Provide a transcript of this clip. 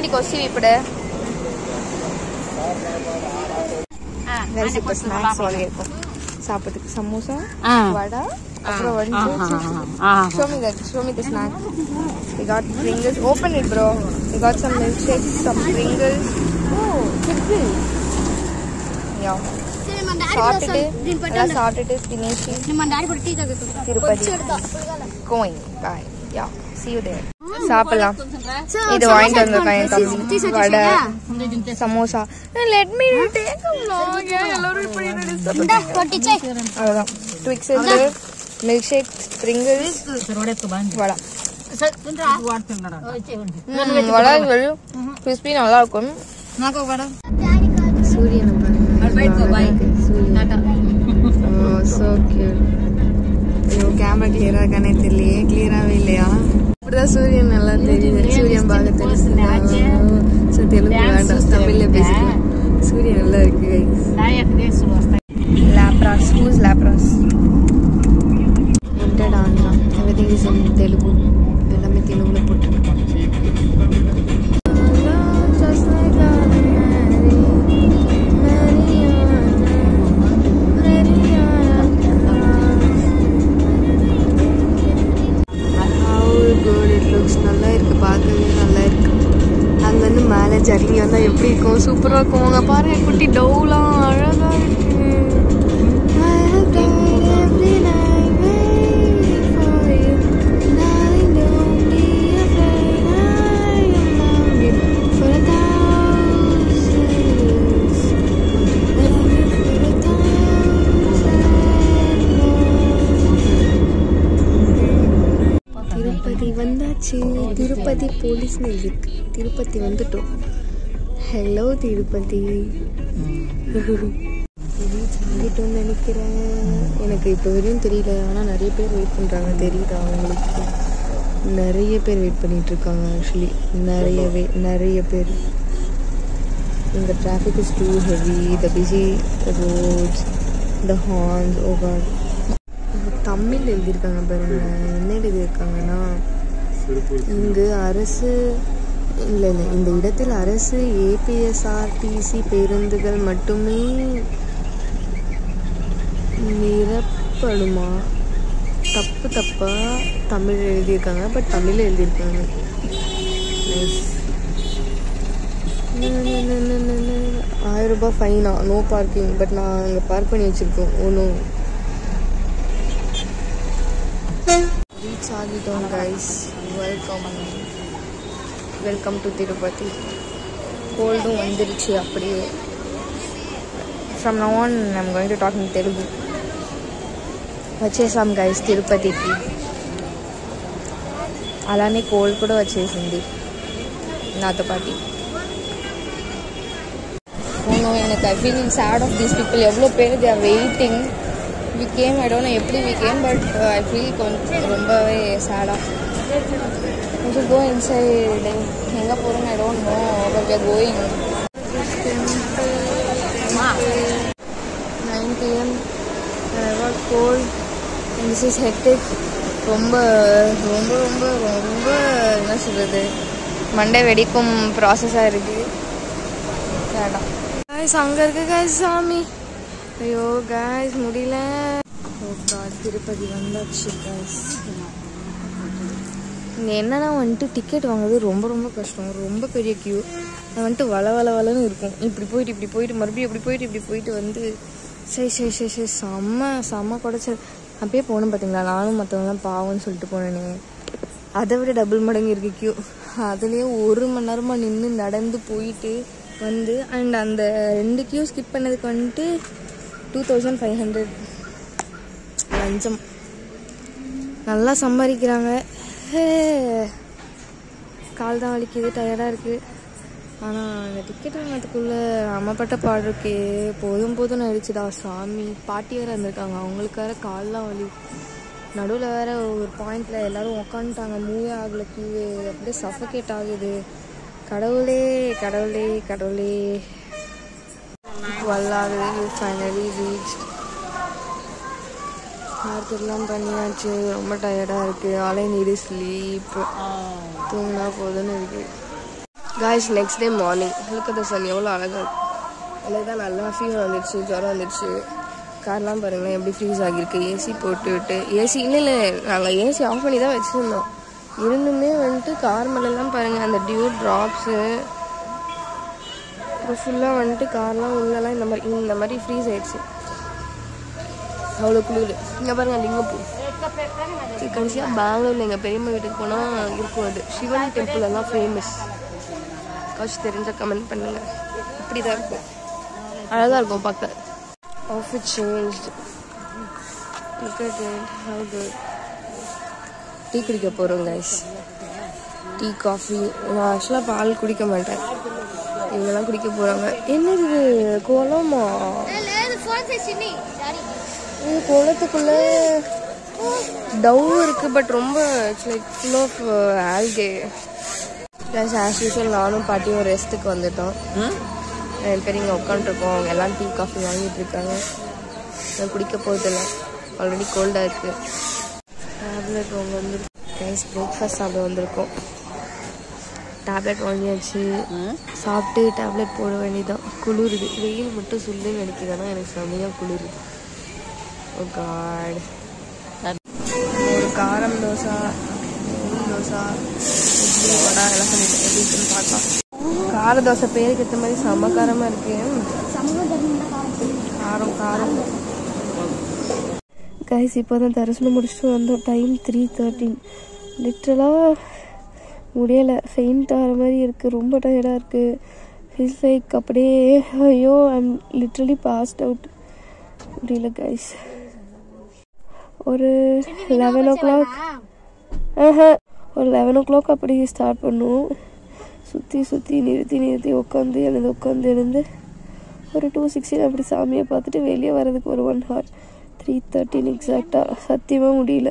ఏంటి కొసి ఇప్పుడు இப்போ ஸ்நாக்ஸ் வாங்கியிருக்கோம் சாப்பிட்றதுக்கு சமோசா வடை அப்புறம் show me the snack. We got Pringles. Open it, bro. We got some milkshakes, some Pringles. Oh, Pringles. Yeah. Started finishing. Tirupati. Going. Bye. Yeah. See you there. சாப்பிடலாம். இது வாங்கிட்டு வந்திருக்காங்க தம்பி. வடை samosa. Let me take a vlog. எல்லாரும் இப்படி அவ்வளோதான். Twix இருக்கு, milkshake, Pringles, வடை. வடை crispy நல்லா இருக்கும். சூரியன் so cute. ஐயோ கேமரா கிளியரா இருக்கானே தெரியலையே. கிளியராகவே இல்லையா? இப்படிதான் சூரியன் நல்லா தெரியுது. சூரியன் பார்க்க தெரியுது. தெலுங்கு வேண்டாம், தமிழ்ல பேசிக்கலாம். சூரியன் நல்லா இருக்கு. லாப்ராஸ். ஹூஸ் லாப்ராஸ்? என்டர்ட் ஆனா எவ்ரிதிங் இஸ் இன் தெலுங்கு. எல்லாமே தெலுங்குல போட்டு ஜர்னி வந்தால் எப்படி இருக்கும்? சூப்பராக இருக்கும். அவங்க பாருங்க குட்டி டவுலாம் அழகாக இருக்கு. திருப்பதி வந்தாச்சு. திருப்பதி போலீஸ்னு இருக்கு. திருப்பதி வந்துட்டோம். ஹலோ திருப்பதி. சொல்லிட்டோன்னு நினைக்கிறேன். எனக்கு இப்போ வரையும் தெரியல. ஆனால் நிறைய பேர் வெயிட் பண்ணுறாங்க. தெரியுதா அவங்களுக்கு? நிறைய பேர் வெயிட் பண்ணிட்டு இருக்காங்க. ஆக்சுவலி நிறைய பேர். இந்த traffic is too heavy. The busy roads, the horns. Oh god. Tamil எழுதியிருக்காங்க பாருங்க. என்ன எழுதியிருக்காங்கன்னா, இங்கு அரசு இல்லை இந்த இடத்தில் அரசு ஏபிஎஸ்ஆர்டிசி பேருந்துகள் மட்டுமே நிரப்படுமா? தப்பா தமிழ் எழுதியிருக்காங்க. பட் தமிழில் எழுதியிருக்காங்க. 1000 ரூபாய் ஃபைனா? No parking. பட் நான் அங்கே பார்க் பண்ணி வச்சுருக்கோம். ஒன்றும் ரீச் ஆகிட்டோம் கைஸ். Welcome to Tirupati. கோல்டும் வந்துருச்சு அப்படியே. From now on I'm going to talk in Telugu. వచ్చేసాం గైస్ తిరుపతికి. అలానే కోల్డ్ కూడా వచ్చేసింది నాతో పాటు. అవును, எனக்கு I feeling sad of these people. எவ்வளோ பேர் they are waiting. We came, I don't know எப்படி we came, but I feel கொஞ்சம் ரொம்பவே சேடாக. கொஞ்சம் கோ இன்சைட். எங்கே போகிறோன்னு I don't know, but we are going. 9 PM and I got cold and this is hectic. ரொம்ப ரொம்ப ரொம்ப ரொம்ப என்ன சொல்கிறது, மண்டை வெடிக்கும் ப்ராசஸாக இருக்குது. வேண்டாம் காய்ஸ். அங்கே இருக்கு காய்ஸ் சாமி. ஐயோ காய்ஸ் முடியல. திருப்பதி வந்தாச்சு காய்ஸ். இங்கே என்னன்னா வந்துட்டு டிக்கெட் வாங்குறது ரொம்ப ரொம்ப கஷ்டம். ரொம்ப பெரிய க்யூ. அது வந்துட்டு வளன்னு இருக்கும். இப்படி போயிட்டு மறுபடியும் இப்படி போயிட்டு வந்து சரி செம்ம குடைச்சல். அப்பயே போகணும் பார்த்தீங்களா. நானும் மற்றவங்களாம் பாவம்னு சொல்லிட்டு போனேனே. அதை விட டபுள் மடங்கு இருக்குது க்யூ. அதுலேயே 1 மணி நேரமாக நின்று நடந்து போயிட்டு வந்து அண்ட் அந்த 2 க்யூ ஸ்கிப் பண்ணதுக்கு வந்துட்டு 2500 லஞ்சம். நல்லா சம்பாதிக்கிறாங்க. கால் தான் வலிக்குது, டயர்டாக இருக்குது. ஆனால் அந்த டிக்கெட் வாங்கிறதுக்குள்ளே அம்மப்பட்ட பாடு இருக்கே. போதும்னு ஆயிடுச்சுடா சாமி. பாட்டி வேறு இருந்திருக்காங்க. அவங்களுக்கு வேறு கால்லாம் வலி. நடுவில் வேறு ஒரு பாயிண்டில் எல்லோரும் உக்காந்துட்டாங்க. மூவே ஆகலை. க்யூவே அப்படியே சஃபகேட் ஆகுது. கடவுளே வல்லாகுது. Finally reach. பார்த்துலாம் பண்ணியாச்சு. ரொம்ப டயர்டாக இருக்குது. ஆலை நீடு ஸ்லீப். தூங்கினா போதுன்னு இருக்குது. Guys next day morning helicopter sun எவ்வளோ அழகாக இருக்கும். எனக்கு தான் நல்லா ஃபீவர் வந்துடுச்சு, ஜுரம் வந்துடுச்சு. கார்லாம் பாருங்களேன் எப்படி ஃப்ரீஸ் ஆகியிருக்கு. ஏசி போட்டுவிட்டு ஏசி இல்லை நாங்கள் ஏசி ஆஃப் பண்ணி தான் வச்சுருந்தோம். இருந்துமே வந்துட்டு கார் மேலெல்லாம் பாருங்கள் அந்த டியூ ட்ராப்ஸு ஃபுல்லாக வந்துட்டு கார்லாம் உள்ளெல்லாம் இந்த மாதிரி ஃப்ரீஸ் ஆகிடுச்சு. அவ்வளோ குளிர். இங்கே பாருங்கள் லிங்கப்பூர். கடைசியாக பெங்களூரில் எங்கள் பெரியம்மா வீட்டுக்கு போனால் இருக்கும். அது சிவன் டெம்பிள் எல்லாம் ஃபேமஸ். காசு தெரிஞ்சால் கமெண்ட் பண்ணுங்கள். இப்படி தான் இருக்கும், அழகாக இருக்கும் பார்க்க. outfit changed. Look at it, how good. Tea குடிக்க போகிறோம் கைஸ். Tea coffee. நான் ஆக்சுவலாக பால் குடிக்க மாட்டேன், இவங்கெல்லாம் குடிக்க போகிறாங்க. என்னது இது கோலமா? இது கோலத்துக்குள்ளே டவ் இருக்குது, பட் ரொம்ப it's like full of algae. Plus as usual நானும் பாட்டியும் ரெஸ்ட்டுக்கு வந்துட்டோம். 2 பேர் இங்கே உட்காந்துருக்கோம். அவங்க எல்லாம் டீ காஃபி வாங்கிட்டு இருக்காங்க. நான் குடிக்க போகிறதில்ல, ஆல்ரெடி கோல்டாக இருக்குது. டேப்லெட் அவங்க வந்துருக்கு கைஸ். பிரேக்ஃபாஸ்ட் சாப்பிட வந்திருக்கோம். டேப்லெட் வாங்கியாச்சு. சாப்பிட்டு டேப்லெட் போட வேண்டியதான். குளிருது, வெயில் மட்டும் சொல்லுன்னு நினைக்கிறேன்னா எனக்கு செம்மையாக குளிருது. ஓ காட். ஒரு காரம் தோசை, நெய் தோசை, இட்லி வடை எல்லாம் சொல்லிட்டு எப்படி இருக்குன்னு பார்க்கலாம். கார தோசை பேருக்கு ஏற்ற மாதிரி செம்ம காரமாக இருக்கு. காரம் காரம் கைஸ். இப்போ தான் தரிசனம் முடிச்சுட்டு வந்தோம். டைம் 3:13. லிட்ரலாக முடியலை, ஃபெயிண்ட் ஆகிற மாதிரி இருக்குது. ரொம்ப டயர்டாக இருக்குது. ஃபீல்ஸ் லைக் அப்படியே ஐயோ ஐம் லிட்ரலி பாஸ்ட் அவுட். முடியல கைஸ். ஒரு 11 o'clock ஒரு 11 o'clock அப்படி ஸ்டார்ட் பண்ணுவோம். சுற்றி நிறுத்தி உட்காந்து எழுந்து ஒரு 2:16 அப்படி சாமியை பார்த்துட்டு வெளியே வர்றதுக்கு ஒரு 1 hour. 3:13 எக்ஸாக்டாக. சத்தியமாக முடியல.